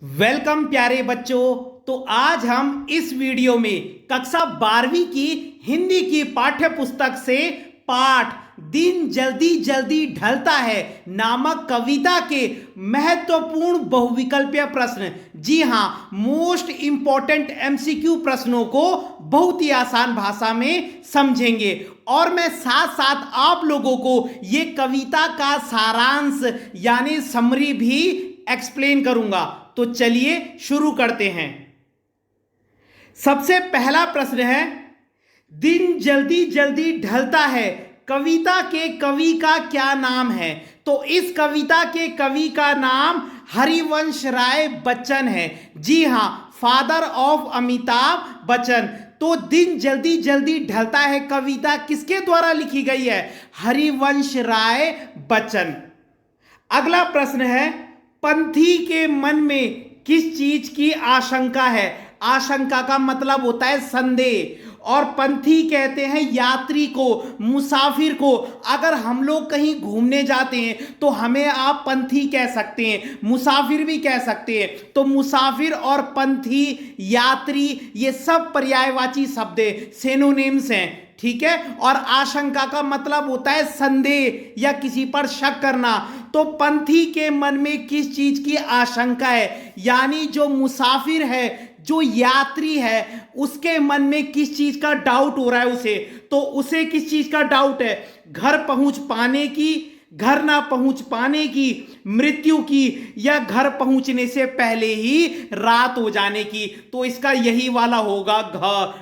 Welcome प्यारे बच्चों। तो आज हम इस वीडियो में कक्षा 12वीं की हिंदी की पाठ्य पुस्तक से पाठ दिन जल्दी जल्दी ढलता है नामक कविता के महत्वपूर्ण बहुविकल्पीय प्रश्न, जी हां, मोस्ट इंपॉर्टेंट एमसीक्यू प्रश्नों को बहुत ही आसान भाषा में समझेंगे। और मैं साथ साथ आप लोगों को ये कविता का सारांश यानी समरी भी एक्सप्लेन करूंगा। तो चलिए शुरू करते हैं। सबसे पहला प्रश्न है, दिन जल्दी जल्दी ढलता है कविता के कवि का क्या नाम है? तो इस कविता के कवि का नाम हरिवंश राय बच्चन है। जी हां, फादर ऑफ अमिताभ बच्चन। तो दिन जल्दी जल्दी ढलता है कविता किसके द्वारा लिखी गई है? हरिवंश राय बच्चन। अगला प्रश्न है, पंथी के मन में किस चीज की आशंका है? आशंका का मतलब होता है संदेह, और पंथी कहते हैं यात्री को, मुसाफिर को। अगर हम लोग कहीं घूमने जाते हैं तो हमें आप पंथी कह सकते हैं, मुसाफिर भी कह सकते हैं। तो मुसाफिर और पंथी, यात्री, ये सब पर्यायवाची शब्द सिनोनिम्स हैं, ठीक है। और आशंका का मतलब होता है संदेह या किसी पर शक करना। तो पंथी के मन में किस चीज की आशंका है, यानी जो मुसाफिर है, जो यात्री है, उसके मन में किस चीज का डाउट हो रहा है उसे? तो उसे किस चीज का डाउट है? घर पहुंच पाने की, घर ना पहुंच पाने की, मृत्यु की, या घर पहुंचने से पहले ही रात हो जाने की। तो इसका यही वाला होगा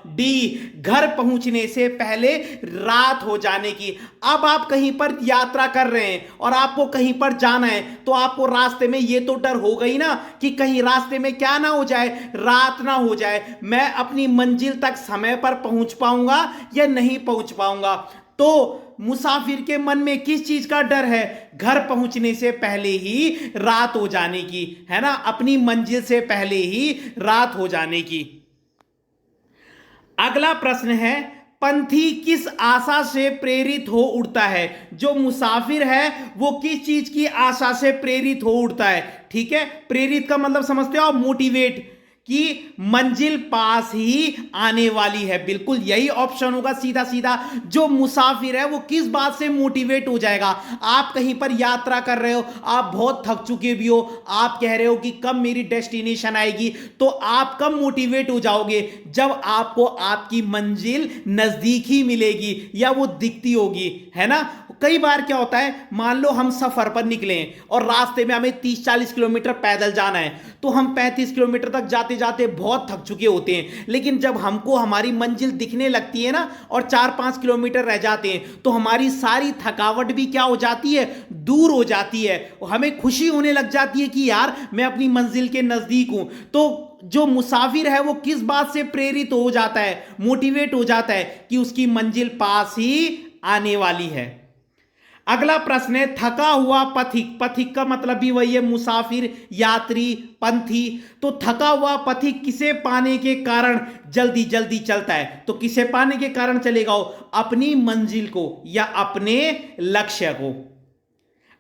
डी, घर पहुंचने से पहले रात हो जाने की। अब आप कहीं पर यात्रा कर रहे हैं और आपको कहीं पर जाना है, तो आपको रास्ते में ये तो डर हो गई ना कि कहीं रास्ते में क्या ना हो जाए, रात ना हो जाए, मैं अपनी मंजिल तक समय पर पहुंच पाऊंगा या नहीं पहुंच पाऊंगा। तो मुसाफिर के मन में किस चीज का डर है? घर पहुंचने से पहले ही रात हो जाने की, है ना, अपनी मंजिल से पहले ही रात हो जाने की। अगला प्रश्न है, पंथी किस आशा से प्रेरित हो उड़ता है? जो मुसाफिर है वो किस चीज की आशा से प्रेरित हो उड़ता है? ठीक है, प्रेरित का मतलब समझते हो, मोटिवेट, कि मंजिल पास ही आने वाली है। बिल्कुल यही ऑप्शन होगा सीधा सीधा। जो मुसाफिर है वो किस बात से मोटिवेट हो जाएगा? आप कहीं पर यात्रा कर रहे हो, आप बहुत थक चुके भी हो, आप कह रहे हो कि कब मेरी डेस्टिनेशन आएगी। तो आप कब मोटिवेट हो जाओगे? जब आपको आपकी मंजिल नजदीक ही मिलेगी या वो दिखती होगी, है ना। कई बार क्या होता है, मान लो हम सफर पर निकले हैं और रास्ते में हमें 30-40 किलोमीटर पैदल जाना है, तो हम 35 किलोमीटर तक जाते जाते बहुत थक चुके होते हैं। लेकिन जब हमको हमारी मंजिल दिखने लगती है ना और 4-5 किलोमीटर रह जाते हैं, तो हमारी सारी थकावट भी क्या हो जाती है? दूर हो जाती है। हमें खुशी होने लग जाती है कि यार मैं अपनी मंजिल के नजदीक हूं। तो जो मुसाफिर है वो किस बात से प्रेरित हो जाता है, मोटिवेट हो जाता है? कि उसकी मंजिल पास ही आने वाली है। अगला प्रश्न है, थका हुआ पथिक। पथिक का मतलब भी वही है, मुसाफिर, यात्री, पंथी। तो थका हुआ पथिक किसे पाने के कारण जल्दी जल्दी चलता है? तो किसे पाने के कारण चलेगा वो? अपनी मंजिल को या अपने लक्ष्य को।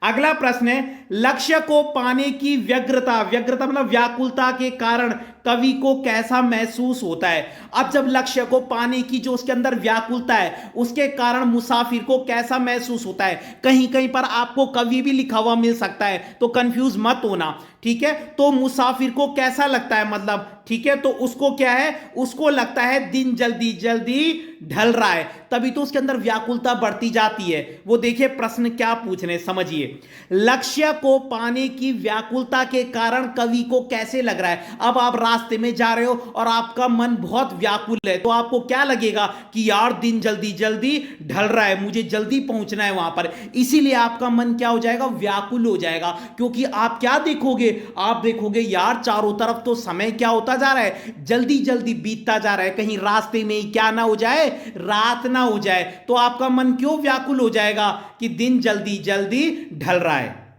अगला प्रश्न है, लक्ष्य को पाने की व्यग्रता, व्यग्रता मतलब व्याकुलता के कारण कवि को कैसा महसूस होता है? अब जब लक्ष्य को पाने की जो उसके अंदर व्याकुलता है, उसके कारण मुसाफिर को कैसा महसूस होता है? कहीं कहीं पर आपको कवि भी लिखा हुआ मिल सकता है, तो कंफ्यूज मत होना, ठीक है। तो मुसाफिर को कैसा लगता है, मतलब, ठीक है, तो उसको क्या है? उसको लगता है दिन जल्दी जल्दी ढल रहा है, तभी तो उसके अंदर व्याकुलता बढ़ती जाती है। वो देखिए प्रश्न क्या पूछ रहे हैं, समझिए। लक्ष्य को पाने की व्याकुलता के कारण कवि को कैसे लग रहा है? अब आप रास्ते में जा रहे हो और आपका मन बहुत व्याकुल है, तो आपको क्या लगेगा कि यार दिन जल्दी जल्दी ढल रहा है, मुझे जल्दी पहुंचना है वहां पर। इसीलिए आपका मन क्या हो जाएगा? व्याकुल हो जाएगा। क्योंकि आप क्या देखोगे? आप देखोगे यार चारों तरफ तो समय क्या होता जा रहा है, जल्दी जल्दी बीतता जा रहा है, कहीं रास्ते में ही क्या ना हो जाए, रात ना हो जाए। तो आपका मन क्यों व्याकुल हो जाएगा? कि दिन जल्दी जल्दी ढल रहा है।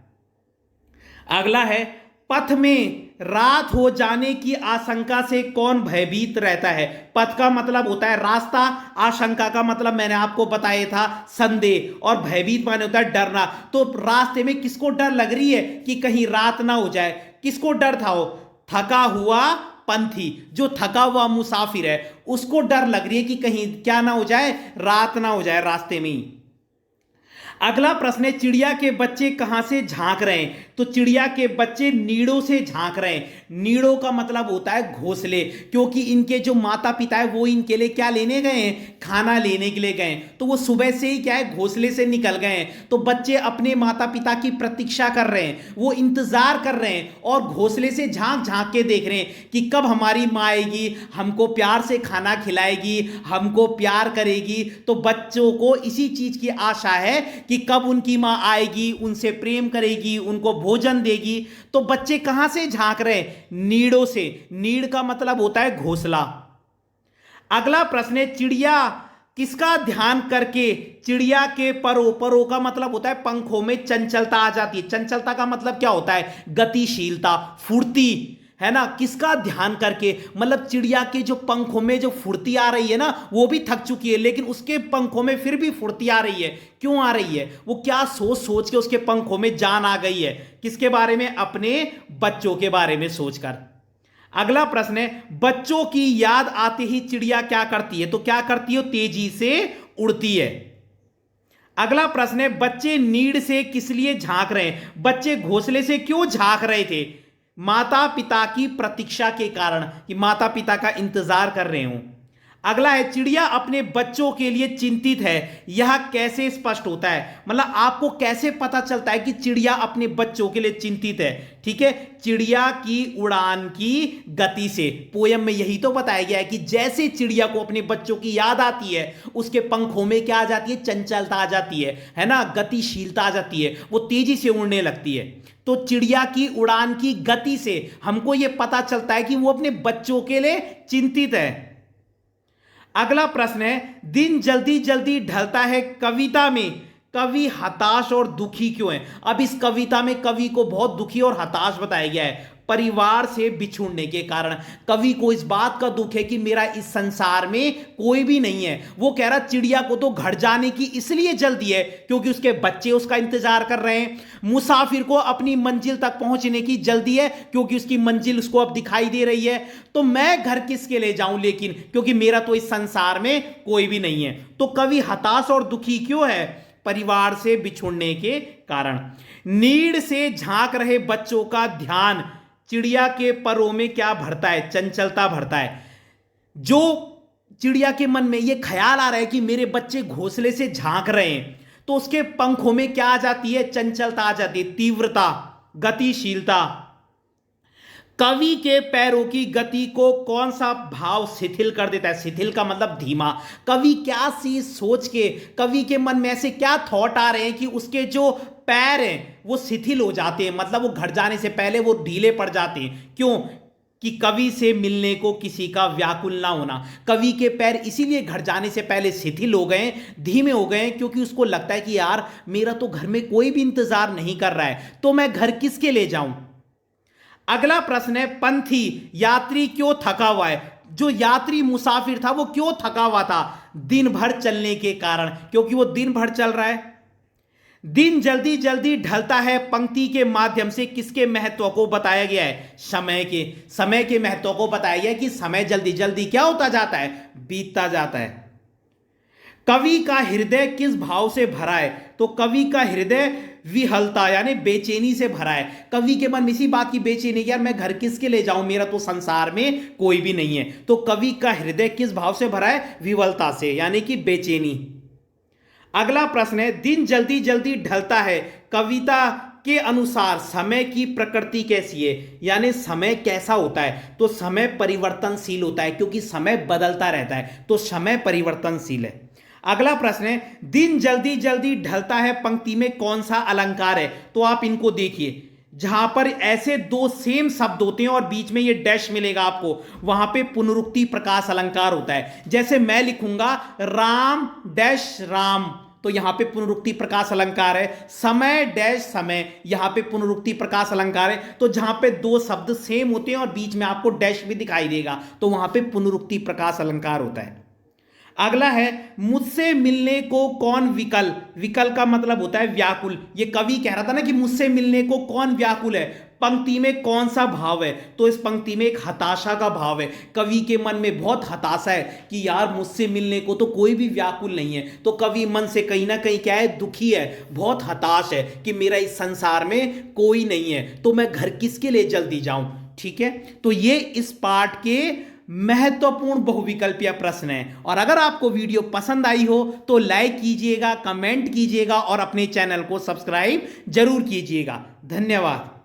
अगला है, पथ में रात हो जाने की आशंका से कौन भयभीत रहता है? पथ का मतलब होता है रास्ता, आशंका का मतलब मैंने आपको बताया था संदेह, और भयभीत माने होता है डरना। तो रास्ते में किसको डर लग रही है कि कहीं रात ना हो जाए? किसको डर था? वो थका हुआ पंथी, जो थका हुआ मुसाफिर है उसको डर लग रही है कि कहीं क्या ना हो जाए, रात ना हो जाए रास्ते में ही। अगला प्रश्न है, चिड़िया के बच्चे कहां से झांक रहे हैं? तो चिड़िया के बच्चे नीड़ों से झांक रहे हैं। नीड़ों का मतलब होता है घोंसले, क्योंकि इनके जो माता पिता है वो इनके लिए क्या लेने गए हैं, खाना लेने के लिए गए हैं, तो वो सुबह से ही क्या है, घोंसले से निकल गए हैं। तो बच्चे अपने माता पिता की प्रतीक्षा कर रहे हैं, वो इंतजार कर रहे हैं और घोंसले से झांक झांक के देख रहे हैं कि कब हमारी माँ आएगी, हमको प्यार से खाना खिलाएगी, हमको प्यार करेगी। तो बच्चों को इसी चीज की आशा है कि कब उनकी मां आएगी, उनसे प्रेम करेगी, उनको भोजन देगी। तो बच्चे कहां से झांक रहे हैं? नीड़ों से। नीड़ का मतलब होता है घोंसला। अगला प्रश्न है, चिड़िया किसका ध्यान करके चिड़िया के परों, परों का मतलब होता है पंखों में चंचलता आ जाती है। चंचलता का मतलब क्या होता है? गतिशीलता, फुर्ती, है ना। किसका ध्यान करके मतलब चिड़िया के जो पंखों में जो फुर्ती आ रही है ना, वो भी थक चुकी है लेकिन उसके पंखों में फिर भी फुर्ती आ रही है। क्यों आ रही है? वो क्या सोच सोच के उसके पंखों में जान आ गई है। किसके बारे में? अपने बच्चों के बारे में सोचकर। अगला प्रश्न है, बच्चों की याद आते ही चिड़िया क्या करती है? तो क्या करती है? तेजी से उड़ती है। अगला प्रश्न है, बच्चे नीड़ से किस लिए झांक रहे हैं? बच्चे घोंसले से क्यों झांक रहे थे? माता पिता की प्रतीक्षा के कारण, कि माता पिता का इंतजार कर रहे हूं। अगला है, चिड़िया अपने बच्चों के लिए चिंतित है, यह कैसे स्पष्ट होता है? मतलब आपको कैसे पता चलता है कि चिड़िया अपने बच्चों के लिए चिंतित है? ठीक है, चिड़िया की उड़ान की गति से। पोयम में यही तो बताया गया है कि जैसे चिड़िया को अपने बच्चों की याद आती है, उसके पंखों में क्या आ जाती है? चंचलता आ जाती है ना, गतिशीलता आ जाती है, वो तेजी से उड़ने लगती है। तो चिड़िया की उड़ान की गति से हमको यह पता चलता है कि वो अपने बच्चों के लिए चिंतित है। अगला प्रश्न है, दिन जल्दी जल्दी ढलता है कविता में कवि हताश और दुखी क्यों है? अब इस कविता में कवि को बहुत दुखी और हताश बताया गया है। परिवार से बिछुड़ने के कारण कवि को इस बात का दुख है कि मेरा इस संसार में कोई भी नहीं है। वो कह रहा चिड़िया को तो घर जाने की इसलिए जल्दी है क्योंकि उसके बच्चे उसका इंतजार कर रहे हैं। मुसाफिर को अपनी मंजिल तक पहुंचने की जल्दी है क्योंकि उसकी मंजिल उसको अब दिखाई दे रही है। तो मैं घर किसके ले जाऊं लेकिन, क्योंकि मेरा तो इस संसार में कोई भी नहीं है। तो कवि हताश और दुखी क्यों है? परिवार से बिछुड़ने के कारण। नीड़ से झांक रहे बच्चों का ध्यान चिड़िया के परों में क्या भरता है? चंचलता भरता है। जो चिड़िया के मन में यह ख्याल आ रहा है कि मेरे बच्चे घोंसले से झांक रहे हैं, तो उसके पंखों में क्या आ जाती है? चंचलता आ जाती है, तीव्रता, गतिशीलता। कवि के पैरों की गति को कौन सा भाव शिथिल कर देता है? शिथिल का मतलब धीमा। कवि क्या सी सोच के, कवि के मन में ऐसे क्या थॉट आ रहे हैं कि उसके जो पैर हैं वो शिथिल हो जाते हैं, मतलब वो घर जाने से पहले वो ढीले पड़ जाते हैं। क्यों? कि कवि से मिलने को किसी का व्याकुल ना होना। कवि के पैर इसीलिए घर जाने से पहले शिथिल हो गए, धीमे हो गए, क्योंकि उसको लगता है कि यार मेरा तो घर में कोई भी इंतजार नहीं कर रहा है, तो मैं घर किसके ले जाऊं। अगला प्रश्न है, पंथी यात्री क्यों थका हुआ है? जो यात्री मुसाफिर था वो क्यों थका हुआ था? दिन भर चलने के कारण, क्योंकि वो दिन भर चल रहा है। दिन जल्दी जल्दी ढलता है पंक्ति के माध्यम से किसके महत्व को बताया गया है? समय के। समय के महत्व को बताया गया है कि समय जल्दी जल्दी क्या होता जाता है? बीतता जाता है। कवि का हृदय किस भाव से भरा है? तो कवि का हृदय विहलता यानी बेचैनी से भरा है। कवि के मन में इसी बात की बेचैनी, यार मैं घर किसके ले जाऊं, मेरा तो संसार में कोई भी नहीं है। तो कवि का हृदय किस भाव से भरा है? विवलता से, यानी कि बेचैनी। अगला प्रश्न है, दिन जल्दी जल्दी ढलता है कविता के अनुसार समय की प्रकृति कैसी है? यानी समय कैसा होता है? तो समय परिवर्तनशील होता है, क्योंकि समय बदलता रहता है, तो समय परिवर्तनशील है। अगला प्रश्न है, दिन जल्दी जल्दी ढलता है पंक्ति में कौन सा अलंकार है? तो आप इनको देखिए, जहां पर ऐसे दो सेम शब्द होते हैं और बीच में ये डैश मिलेगा आपको, वहां पे पुनरुक्ति प्रकाश अलंकार होता है। जैसे मैं लिखूंगा राम डैश राम, तो यहां पे पुनरुक्ति प्रकाश अलंकार है। समय डैश समय, यहां पे पुनरुक्ति प्रकाश अलंकार है। तो जहां पे दो शब्द सेम होते हैं और बीच में आपको डैश भी दिखाई देगा, तो वहां पे पुनरुक्ति प्रकाश अलंकार होता है। अगला है मुझसे मिलने को कौन विकल। विकल का मतलब होता है व्याकुल। ये कवि कह रहा था ना कि मुझसे मिलने को कौन व्याकुल है। पंक्ति में कौन सा भाव है, तो इस पंक्ति में एक हताशा का भाव है। कवि के मन में बहुत हताशा है कि यार मुझसे मिलने को तो कोई भी व्याकुल नहीं है। तो कवि मन से कहीं ना कहीं क्या है, दुखी है, बहुत हताश है कि मेरा इस संसार में कोई नहीं है, तो मैं घर किसके लिए जल्दी जाऊं। ठीक है, तो ये इस पाठ के महत्वपूर्ण बहुविकल्पीय प्रश्न है। और अगर आपको वीडियो पसंद आई हो तो लाइक कीजिएगा, कमेंट कीजिएगा और अपने चैनल को सब्सक्राइब जरूर कीजिएगा। धन्यवाद।